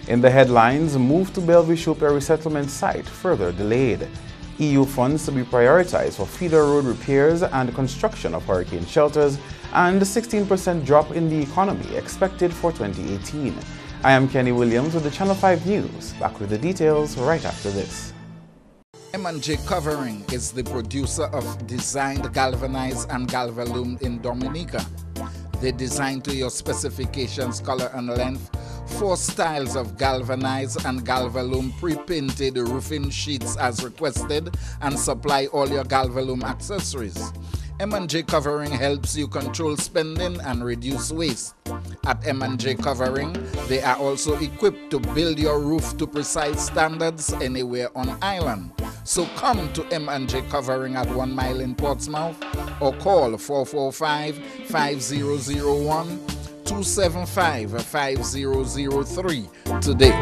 In the headlines, move to Bellevue-Chope resettlement site further delayed. EU funds to be prioritized for feeder road repairs and construction of hurricane shelters, and a 16% drop in the economy expected for 2018. I am Kenny Williams with the Channel 5 News. Back with the details right after this. M&J Covering is the producer of designed galvanized and galvalume in Dominica. They design to your specifications, color and length, 4 styles of galvanized and galvalume pre-painted roofing sheets as requested, and supply all your galvalume accessories. M&J Covering helps you control spending and reduce waste. At M&J Covering, they are also equipped to build your roof to precise standards anywhere on island. So come to M&J Covering at 1 Mile in Portsmouth or call 445-5001 275-5003 today.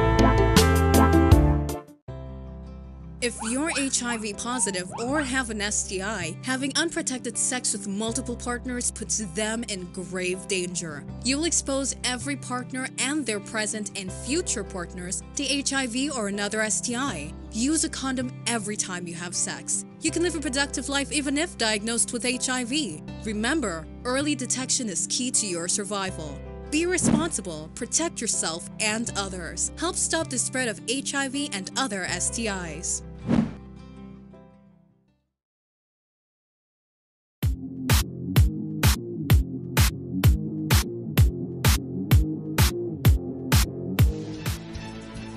If you're HIV positive or have an STI, having unprotected sex with multiple partners puts them in grave danger. You will expose every partner and their present and future partners to HIV or another STI. Use a condom every time you have sex. You can live a productive life even if diagnosed with HIV. Remember, early detection is key to your survival. Be responsible, protect yourself and others. Help stop the spread of HIV and other STIs.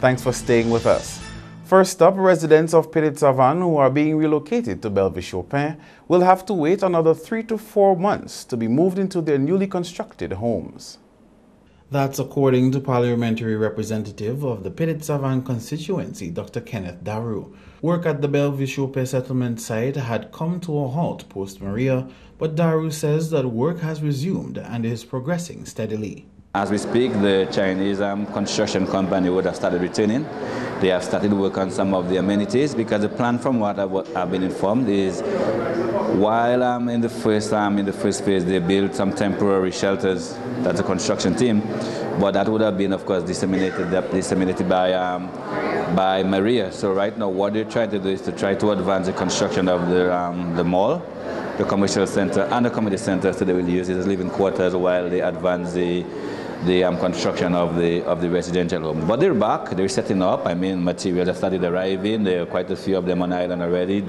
Thanks for staying with us. First up, residents of Petite-Savanne who are being relocated to Bellevue-Chope will have to wait another 3 to 4 months to be moved into their newly constructed homes. That's according to Parliamentary Representative of the Petite-Savanne constituency, Dr. Kenneth Daru. Work at the Bellevue-Chope settlement site had come to a halt post-Maria, but Daru says that work has resumed and is progressing steadily. As we speak, the Chinese construction company would have started returning. They have started work on some of the amenities, because the plan, from what I've been informed, is while in the first phase they built some temporary shelters. That's a construction team, but that would have been, of course, disseminated by Maria. So right now, what they're trying to do is to try to advance the construction of the mall, the commercial center, and the community center, so they will use it as living quarters while they advance the construction of the residential home. But they're back, they're setting up. I mean, materials have started arriving. There are quite a few of them on island already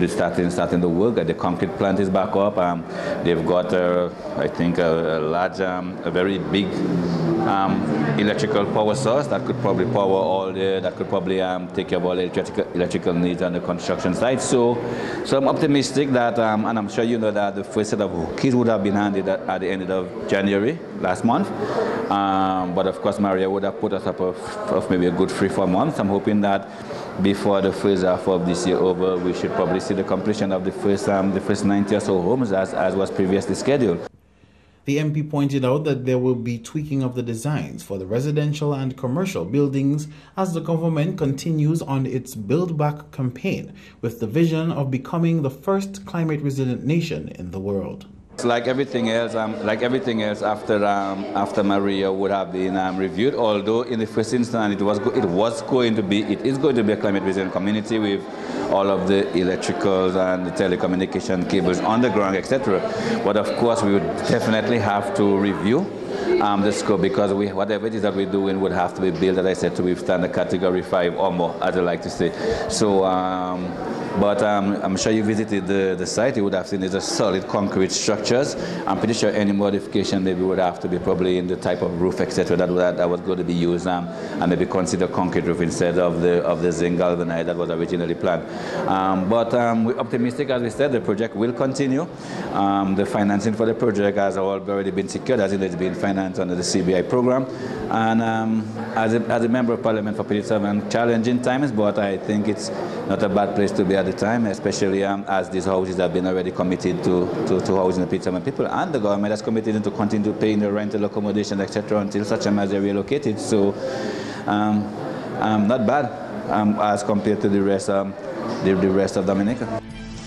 starting the work. The concrete plant is back up. They've got, I think, a large, a very big electrical power source that could probably take care of all the electrical needs on the construction site. So I'm optimistic that, and I'm sure you know that the first set of keys would have been handed at the end of January last month. But of course, Maria would have put us up of maybe a good 3-4 months. I'm hoping that before the first half of this year over, we should probably see the completion of the first 90 or so homes as was previously scheduled. The MP pointed out that there will be tweaking of the designs for the residential and commercial buildings as the government continues on its Build Back campaign with the vision of becoming the first climate-resilient nation in the world. Like everything else, after Maria would have been reviewed, although in the first instance it is going to be a climate resilient community with all of the electricals and the telecommunication cables underground, etc. But of course, we would definitely have to review the scope, because whatever it is that we're doing would have to be built, as I said, to withstand the category 5 or more, as I like to say. So, but I'm sure you visited the site. You would have seen it's a solid concrete structures. I'm pretty sure any modification maybe would have to be probably in the type of roof, etc. that was going to be used, and maybe consider concrete roof instead of the zinc galvanized that was originally planned. But we're optimistic, as we said. The project will continue. The financing for the project has already been secured, as it has been financed under the CBI program. And as a member of Parliament for Petite-Savanne, challenging times, but I think it's not a bad place to be at the time, especially as these houses have been already committed to housing the Petite-Savanne people, and the government has committed to continue paying the rental accommodation, etc., until such time as they're relocated. So not bad as compared to the rest of Dominica.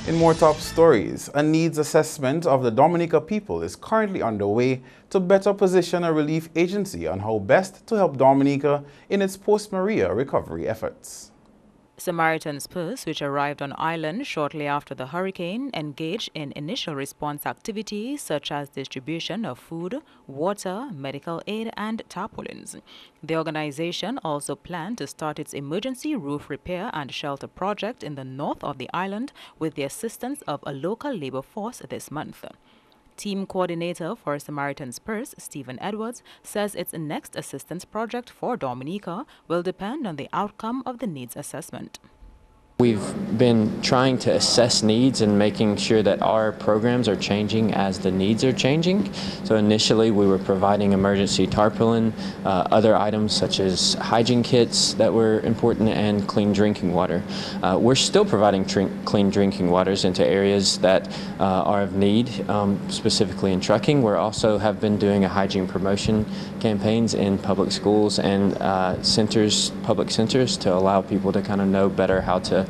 In more top stories, a needs assessment of the Dominica people is currently underway to better position a relief agency on how best to help Dominica in its post-Maria recovery efforts. Samaritan's Purse, which arrived on island shortly after the hurricane, engaged in initial response activities such as distribution of food, water, medical aid, and tarpaulins. The organization also planned to start its emergency roof repair and shelter project in the north of the island with the assistance of a local labor force this month. Team coordinator for Samaritan's Purse, Stephen Edwards, says its next assistance project for Dominica will depend on the outcome of the needs assessment. We've been trying to assess needs and making sure that our programs are changing as the needs are changing. So initially we were providing emergency tarpaulin, other items such as hygiene kits that were important, and clean drinking water. We're still providing clean drinking waters into areas that are of need, specifically in trucking. We also have been doing a hygiene promotion campaigns in public schools and public centers to allow people to kind of know better how to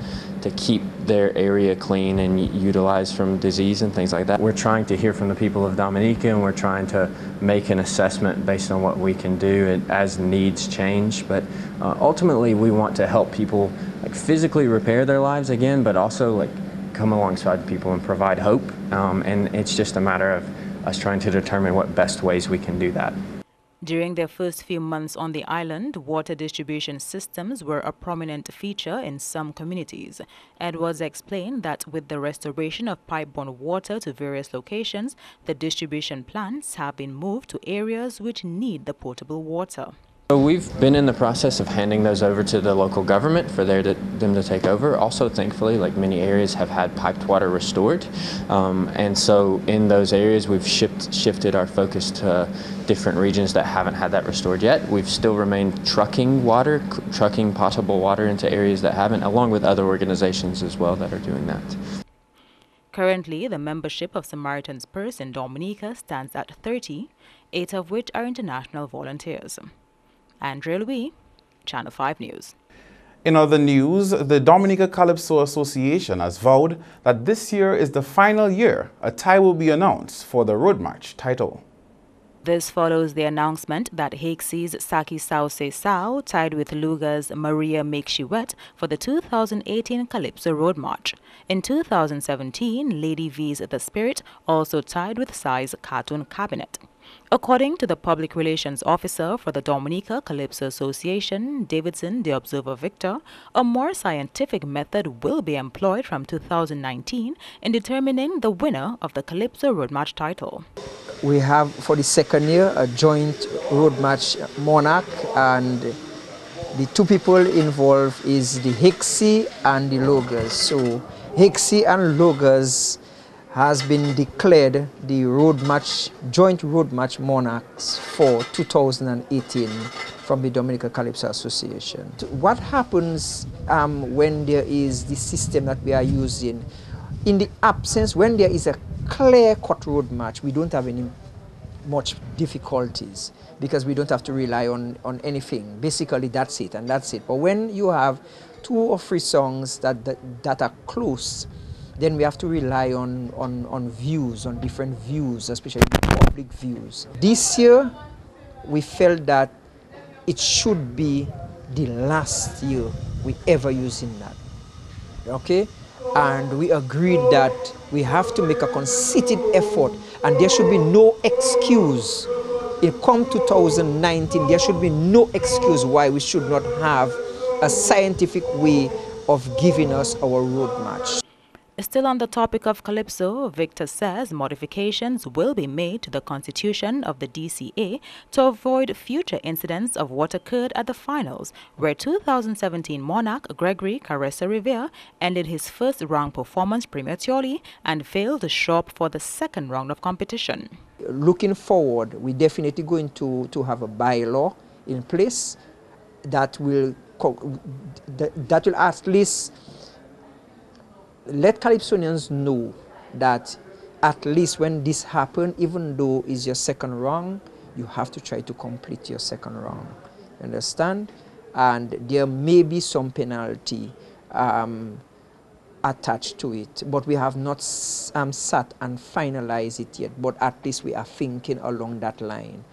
keep their area clean and utilize from disease and things like that. We're trying to hear from the people of Dominica, and we're trying to make an assessment based on what we can do as needs change. But ultimately, we want to help people physically repair their lives again, but also come alongside people and provide hope. And it's just a matter of us trying to determine what best ways we can do that. During their first few months on the island, water distribution systems were a prominent feature in some communities. Edwards explained that with the restoration of pipe-borne water to various locations, the distribution plants have been moved to areas which need the potable water. So we've been in the process of handing those over to the local government for them to take over. Also, thankfully, many areas have had piped water restored. And so in those areas, we've shifted our focus to different regions that haven't had that restored yet. We've still remained trucking potable water into areas that haven't, along with other organizations as well that are doing that. Currently, the membership of Samaritan's Purse in Dominica stands at 30, 8 of which are international volunteers. Andrea Louis, Channel 5 News. In other news, the Dominica Calypso Association has vowed that this year is the final year a tie will be announced for the Road March title. This follows the announcement that Hakesi's Saki Sao Se Sao tied with Luga's Maria Make She Wet for the 2018 Calypso Road March. In 2017, Lady V's The Spirit also tied with Sai's Cartoon Cabinet. According to the Public Relations Officer for the Dominica Calypso Association, Davidson the Observer Victor, a more scientific method will be employed from 2019 in determining the winner of the Calypso Road March title. We have for the second year a joint Road March monarch, and the two people involved is the Hakesi and the Lugas. So Hakesi and Lugas has been declared the joint Road March monarchs for 2018 from the Dominica Calypso Association. What happens when there is the system that we are using? In the absence, when there is a clear-cut road march, we don't have much difficulties because we don't have to rely on anything. Basically, that's it, and that's it. But when you have 2 or 3 songs that are close, then we have to rely on views, on different views, especially public views. This year, we felt that it should be the last year we ever using that, okay? And we agreed that we have to make a concerted effort, and there should be no excuse. In come 2019, there should be no excuse why we should not have a scientific way of giving us our road march. Still on the topic of Calypso, Victor says modifications will be made to the constitution of the DCA to avoid future incidents of what occurred at the finals, where 2017 monarch Gregory Caressa Rivera ended his first-round performance prematurely and failed to show up for the second round of competition. Looking forward, we're definitely going to have a bylaw in place that will at least let Calypsonians know that at least when this happens, even though it's your second round, you have to try to complete your second round. Understand? And there may be some penalty attached to it, but we have not sat and finalized it yet, but at least we are thinking along that line.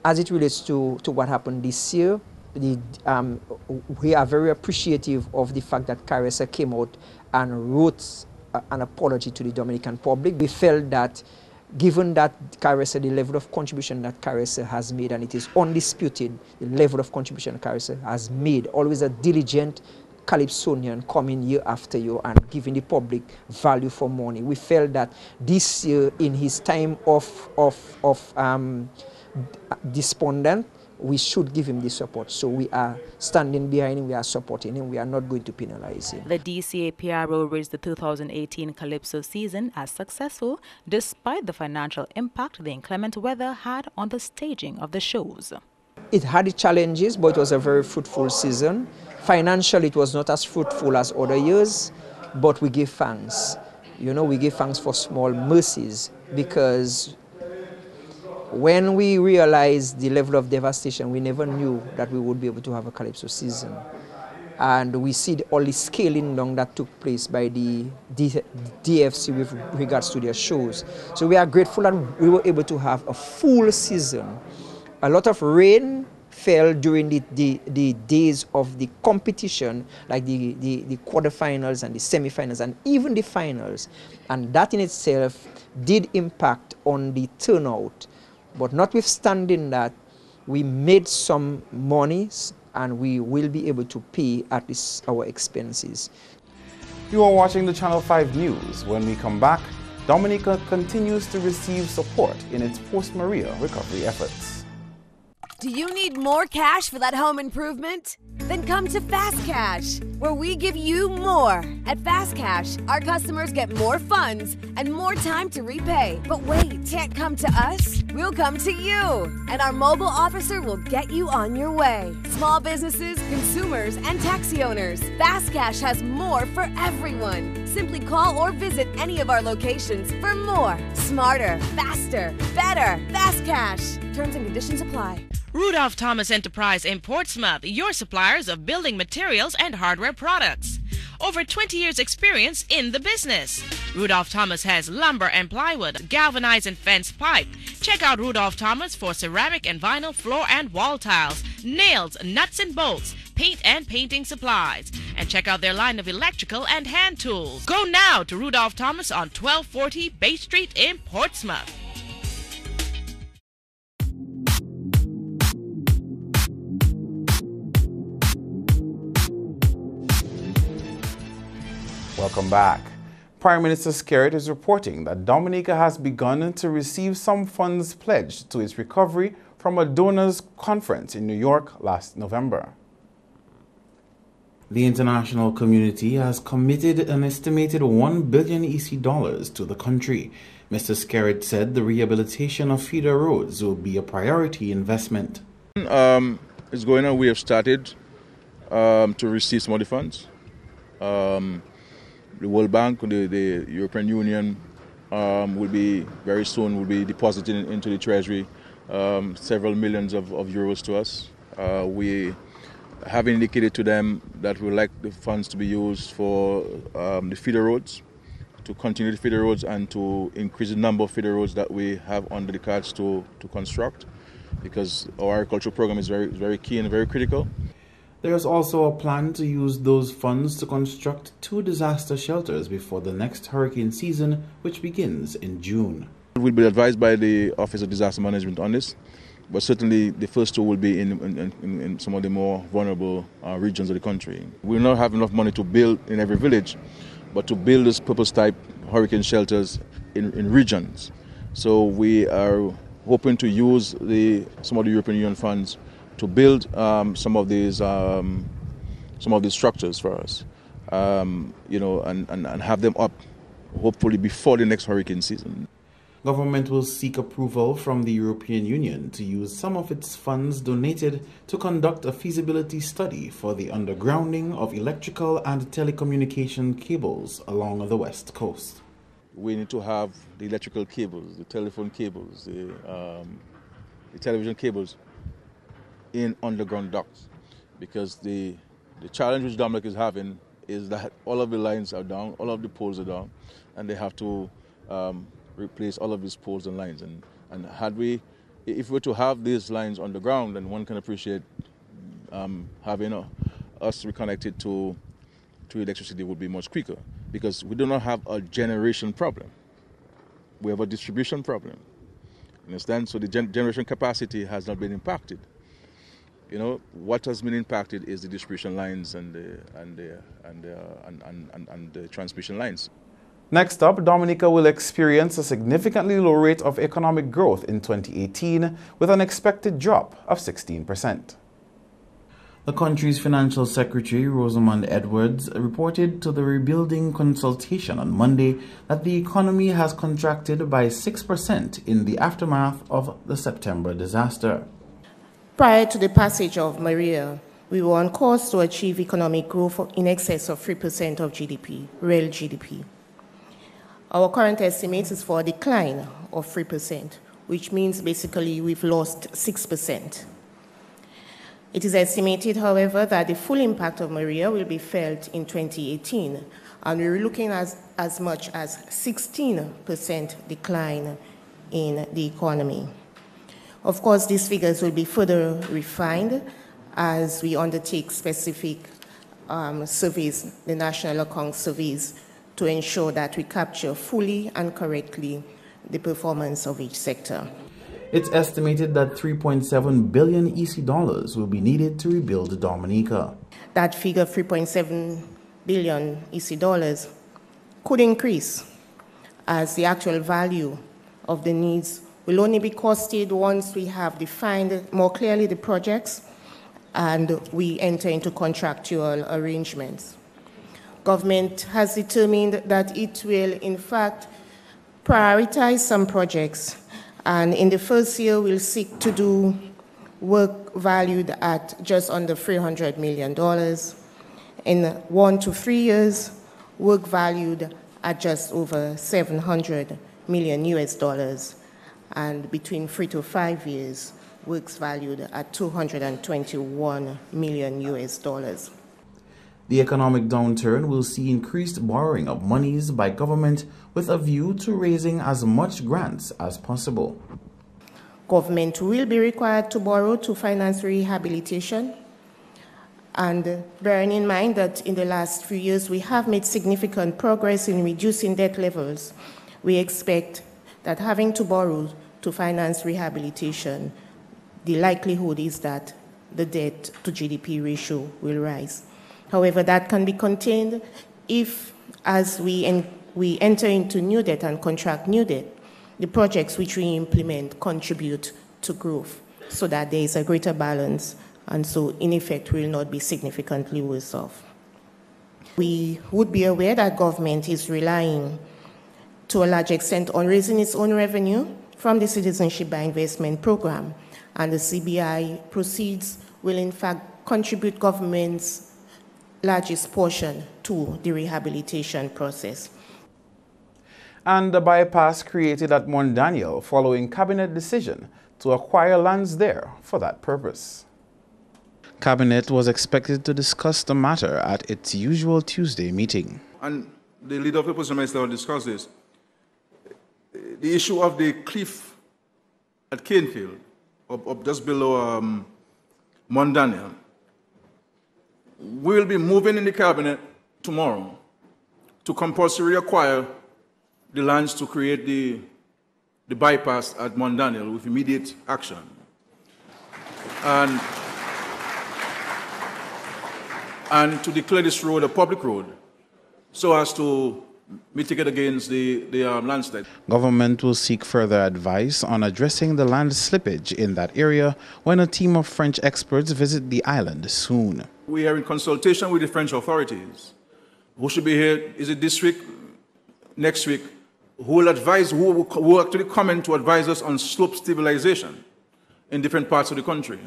As it relates to what happened this year, we are very appreciative of the fact that CARESA came out and wrote an apology to the Dominican public. We felt that given that CARESA, the level of contribution that CARESA has made, and it is undisputed, the level of contribution CARESA has made, always a diligent Calypsonian coming year after year and giving the public value for money. We felt that this year, in his time of despondent, we should give him the support. So we are standing behind him, we are supporting him, we are not going to penalize him. The DCA PRO raised the 2018 Calypso season as successful despite the financial impact the inclement weather had on the staging of the shows. It had challenges, but it was a very fruitful season. Financially, it was not as fruitful as other years, but we give thanks. You know, we give thanks for small mercies, because when we realized the level of devastation, we never knew that we would be able to have a Calypso season. And we see all the scaling down that took place by the DFC with regards to their shows. So we are grateful that we were able to have a full season. A lot of rain fell during the days of the competition, like the quarterfinals and the semifinals and even the finals. And that in itself did impact on the turnout. But notwithstanding that, we made some monies and we will be able to pay at least our expenses. You are watching the Channel 5 News. When we come back, Dominica continues to receive support in its post-Maria recovery efforts. Do you need more cash for that home improvement? Then come to Fast Cash, where we give you more. At Fast Cash, our customers get more funds and more time to repay. But wait, can't come to us? We'll come to you, and our mobile officer will get you on your way. Small businesses, consumers, and taxi owners. Fast Cash has more for everyone. Simply call or visit any of our locations for more. Smarter, faster, better. Fast Cash. Terms and conditions apply. Rudolph Thomas Enterprise in Portsmouth, your suppliers of building materials and hardware products. Over 20 years experience in the business. Rudolph Thomas has lumber and plywood, galvanized and fenced pipe. Check out Rudolph Thomas for ceramic and vinyl floor and wall tiles, nails, nuts and bolts, paint and painting supplies. And check out their line of electrical and hand tools. Go now to Rudolph Thomas on 1240 Bay Street in Portsmouth. Welcome back. Prime Minister Skerritt is reporting that Dominica has begun to receive some funds pledged to its recovery from a donors conference in New York last November. The international community has committed an estimated $1 billion EC dollars to the country. Mr. Skerritt said the rehabilitation of feeder roads will be a priority investment. It's going on. We have started to receive some of the funds. The World Bank, the European Union will be very soon will be depositing into the Treasury several millions of euros to us. We have indicated to them that we would like the funds to be used for the feeder roads, to continue the feeder roads and to increase the number of feeder roads that we have under the cards to construct, because our agricultural program is very key and very critical. There is also a plan to use those funds to construct 2 disaster shelters before the next hurricane season, which begins in June. We'll be advised by the Office of Disaster Management on this, but certainly the first 2 will be in some of the more vulnerable regions of the country. We will not have enough money to build in every village, but to build this purpose-type hurricane shelters in regions. So we are hoping to use some of the European Union funds to build some of these structures for us, and have them up hopefully before the next hurricane season. Government will seek approval from the European Union to use some of its funds donated to conduct a feasibility study for the undergrounding of electrical and telecommunication cables along the West Coast. We need to have the electrical cables, the telephone cables, the television cables in underground ducts, because the challenge which Dominic is having is that all of the lines are down, all of the poles are down, and they have to replace all of these poles and lines. And if we were to have these lines on the ground, then one can appreciate having us reconnected to electricity would be much quicker, because we do not have a generation problem. We have a distribution problem. You understand? So the generation capacity has not been impacted. You know, what has been impacted is the distribution lines and the transmission lines. Next up, Dominica will experience a significantly low rate of economic growth in 2018 with an expected drop of 16%. The country's Financial Secretary, Rosamond Edwards, reported to the Rebuilding Consultation on Monday that the economy has contracted by 6% in the aftermath of the September disaster. Prior to the passage of Maria, we were on course to achieve economic growth in excess of 3% of GDP, real GDP. Our current estimate is for a decline of 3%, which means basically we've lost 6%. It is estimated, however, that the full impact of Maria will be felt in 2018, and we're looking at as much as 16% decline in the economy. Of course, these figures will be further refined as we undertake specific surveys, the national account surveys, to ensure that we capture fully and correctly the performance of each sector. It's estimated that 3.7 billion EC dollars will be needed to rebuild Dominica. That figure, 3.7 billion EC dollars, could increase as the actual value of the needs will only be costed once we have defined more clearly the projects and we enter into contractual arrangements. Government has determined that it will, in fact, prioritize some projects, and in the first year we'll seek to do work valued at just under $300 million. In 1 to 3 years, work valued at just over $700 million US dollars, and between 3 to 5 years, works valued at $221 million US dollars. The economic downturn will see increased borrowing of monies by government with a view to raising as much grants as possible. Government will be required to borrow to finance rehabilitation, and bearing in mind that in the last few years we have made significant progress in reducing debt levels, we expect that having to borrow to finance rehabilitation, the likelihood is that the debt to GDP ratio will rise. However, that can be contained if, as we enter into new debt and contract new debt, the projects which we implement contribute to growth so that there is a greater balance, and so in effect we will not be significantly worse off. We would be aware that government is relying to a large extent on raising its own revenue from the Citizenship by Investment program, and the CBI proceeds will in fact contribute government's largest portion to the rehabilitation process. And a bypass created at Mount Daniel following cabinet decision to acquire lands there for that purpose. Cabinet was expected to discuss the matter at its usual Tuesday meeting. And the leader of the opposition minister will discuss this. The issue of the cliff at Canefield, up just below Mount Daniel, we'll be moving in the cabinet tomorrow to compulsory acquire the lands to create the bypass at Mount Daniel with immediate action. And to declare this road a public road so as to mitigate against the landslide. Government will seek further advice on addressing the land slippage in that area when a team of French experts visit the island soon. We are in consultation with the French authorities. Who should be here? Is it this week, next week? Who will advise, who will actually come in to advise us on slope stabilization in different parts of the country?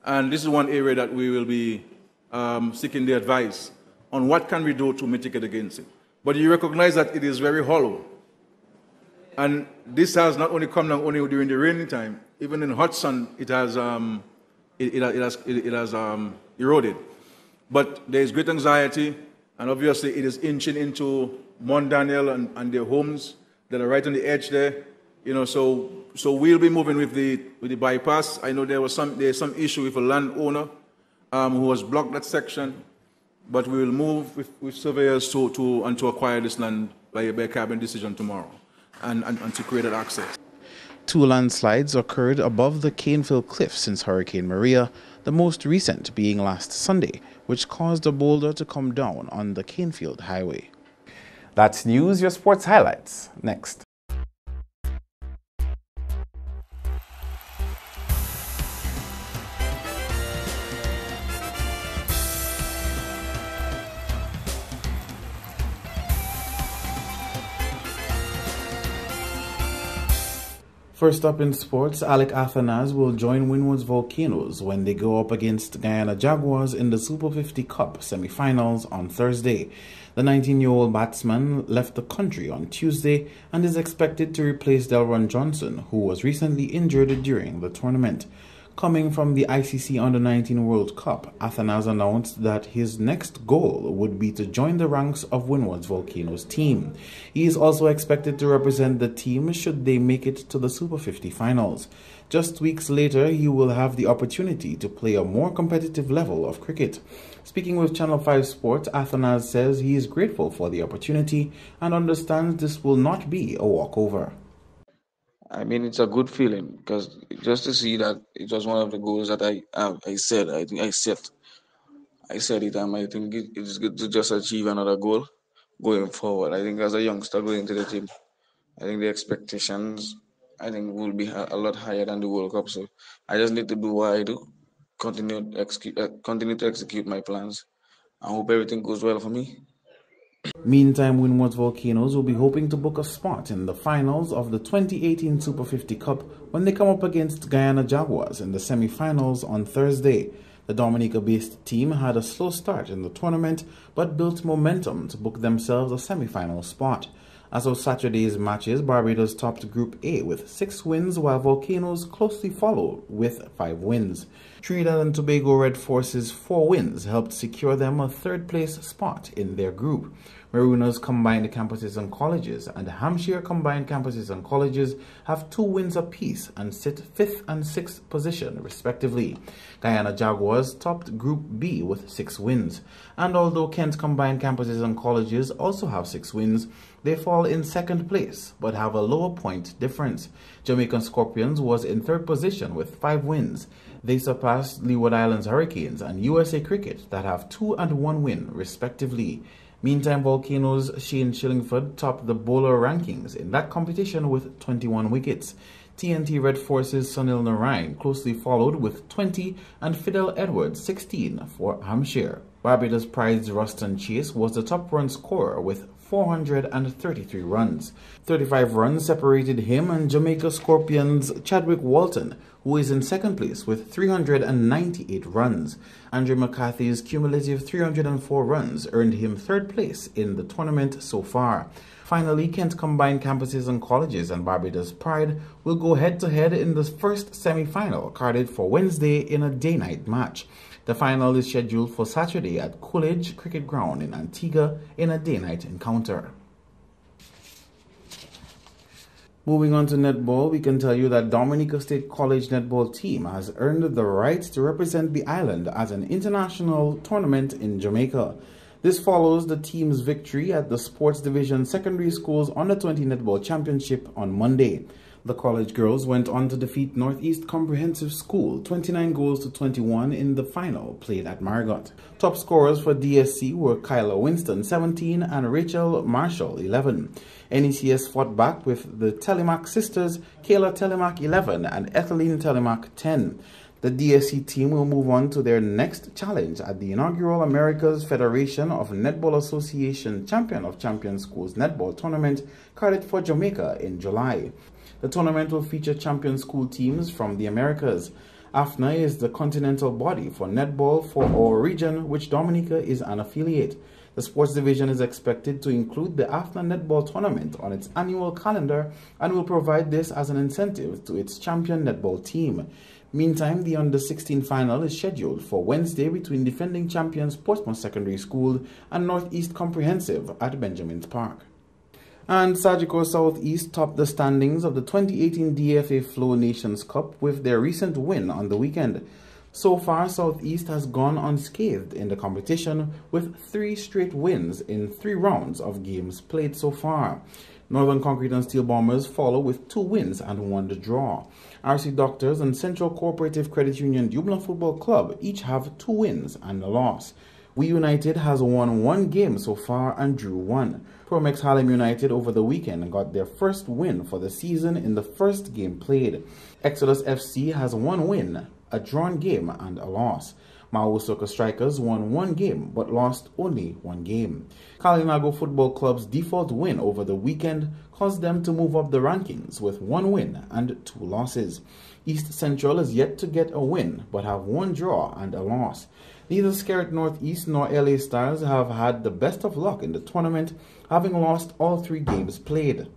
And this is one area that we will be seeking the advice on what can we do to mitigate against it. But you recognize that it is very hollow. And this has not only come down only during the rainy time, even in hot sun, it has eroded. But there is great anxiety And obviously it is inching into Mont Daniel and their homes that are right on the edge there. So we'll be moving with the bypass. I know there's some issue with a landowner who has blocked that section, but we will move with surveyors to acquire this land by a cabinet decision tomorrow and to create that access. 2 landslides occurred above the Caneville Cliff since Hurricane Maria, the most recent being last Sunday, which caused a boulder to come down on the Canefield Highway. That's news, your sports highlights. Next. First up in sports, Alec Athanas will join Windward's Volcanoes when they go up against Guyana Jaguars in the Super 50 Cup semi-finals on Thursday. The 19-year-old batsman left the country on Tuesday and is expected to replace Delron Johnson, who was recently injured during the tournament. Coming from the ICC Under-19 World Cup, Athanas announced that his next goal would be to join the ranks of Windward's Volcanoes team. He is also expected to represent the team should they make it to the Super 50 finals. Just weeks later, he will have the opportunity to play a more competitive level of cricket. Speaking with Channel 5 Sports, Athanas says he is grateful for the opportunity and understands this will not be a walkover. I mean, it's a good feeling because just to see that it was one of the goals that I said it, and I think it's good to just achieve another goal going forward. I think as a youngster going into the team, I think the expectations, will be a lot higher than the World Cup. So I just need to do what I do, continue to execute my plans, and hope everything goes well for me. Meantime, Windward's Volcanoes will be hoping to book a spot in the finals of the 2018 Super 50 Cup when they come up against Guyana Jaguars in the semi-finals on Thursday. The Dominica-based team had a slow start in the tournament but built momentum to book themselves a semi-final spot. As of Saturday's matches, Barbados topped Group A with 6 wins, while Volcanoes closely followed with 5 wins. Trinidad and Tobago Red Force's 4 wins helped secure them a 3rd place spot in their group. Marooners Combined Campuses and Colleges and Hampshire Combined Campuses and Colleges have 2 wins apiece and sit 5th and 6th position respectively. Guyana Jaguars topped Group B with 6 wins. And although Kent Combined Campuses and Colleges also have 6 wins, they fall in 2nd place but have a lower point difference. Jamaican Scorpions was in 3rd position with 5 wins. They surpassed Leeward Islands Hurricanes and USA Cricket that have 2 and 1 win respectively. Meantime, Volcanoes' Shane Shillingford topped the bowler rankings in that competition with 21 wickets. TNT Red Force's Sunil Narain closely followed with 20 and Fidel Edwards 16 for Hampshire. Barbados Pride's Ruston Chase was the top run scorer with 433 runs. 35 runs separated him and Jamaica Scorpions' Chadwick Walton, who is in 2nd place with 398 runs. Andrew McCarthy's cumulative 304 runs earned him 3rd place in the tournament so far. Finally, Kent Combined Campuses and Colleges and Barbados Pride will go head-to-head in the first semi-final, carded for Wednesday in a day-night match. The final is scheduled for Saturday at Coolidge Cricket Ground in Antigua in a day-night encounter. Moving on to netball, we can tell you that Dominica State College netball team has earned the right to represent the island at an international tournament in Jamaica. This follows the team's victory at the Sports Division Secondary Schools Under-20 Netball Championship on Monday. The college girls went on to defeat Northeast Comprehensive School 29 goals to 21 in the final played at Margot. Top scorers for DSC were Kyla Winston 17 and Rachel Marshall 11. NECS fought back with the Telemac sisters Kayla Telemac 11 and Etheline Telemac 10. The DSC team will move on to their next challenge at the inaugural America's Federation of Netball Association Champion of Champions Schools Netball Tournament carded for Jamaica in July. The tournament will feature champion school teams from the Americas. AFNA is the continental body for netball for our region, which Dominica is an affiliate. The sports division is expected to include the AFNA netball tournament on its annual calendar and will provide this as an incentive to its champion netball team. Meantime, the Under-16 final is scheduled for Wednesday between defending champions Portsmouth Secondary School and Northeast Comprehensive at Benjamin's Park. And Sagicor Southeast topped the standings of the 2018 DFA Flow Nations Cup with their recent win on the weekend. So far, Southeast has gone unscathed in the competition with 3 straight wins in 3 rounds of games played so far. Northern Concrete and Steel Bombers follow with 2 wins and 1 draw. RC Doctors and Central Cooperative Credit Union Dublin Football Club each have 2 wins and a loss. We United has won 1 game so far and drew 1. Promex Harlem United over the weekend got their first win for the season in the first game played. Exodus FC has 1 win, a drawn game and a loss. Mao Soccer Strikers won 1 game but lost only 1 game. Kalinago Football Club's default win over the weekend caused them to move up the rankings with 1 win and 2 losses. East Central is yet to get a win but have 1 draw and a loss. Neither Skerrit Northeast nor LA Stars have had the best of luck in the tournament, having lost all 3 games played.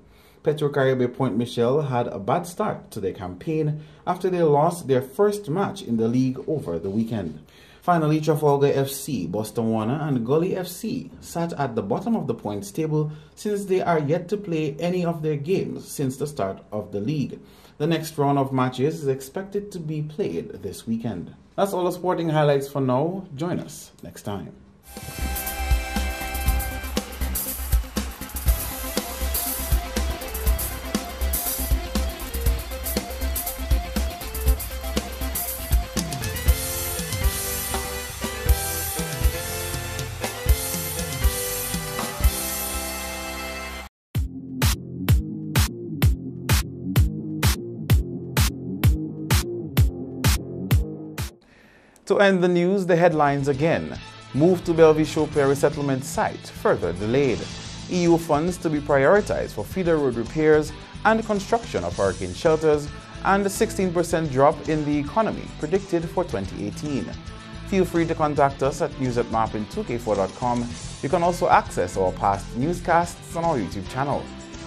Petro Caribe Point Michel had a bad start to their campaign after they lost their first match in the league over the weekend. Finally, Trafalgar FC, Boston Warner and Gully FC sat at the bottom of the points table since they are yet to play any of their games since the start of the league. The next round of matches is expected to be played this weekend. That's all the sporting highlights for now. Join us next time. To end the news, the headlines again. Move to Bellevue-Chopin resettlement site further delayed. EU funds to be prioritized for feeder road repairs and construction of hurricane shelters, and a 16% drop in the economy predicted for 2018. Feel free to contact us at news@marpin2k4.com. You can also access our past newscasts on our YouTube channel.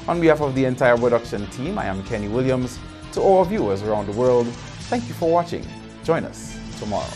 On behalf of the entire production team, I am Kenny Williams. To all viewers around the world, thank you for watching. Join us tomorrow.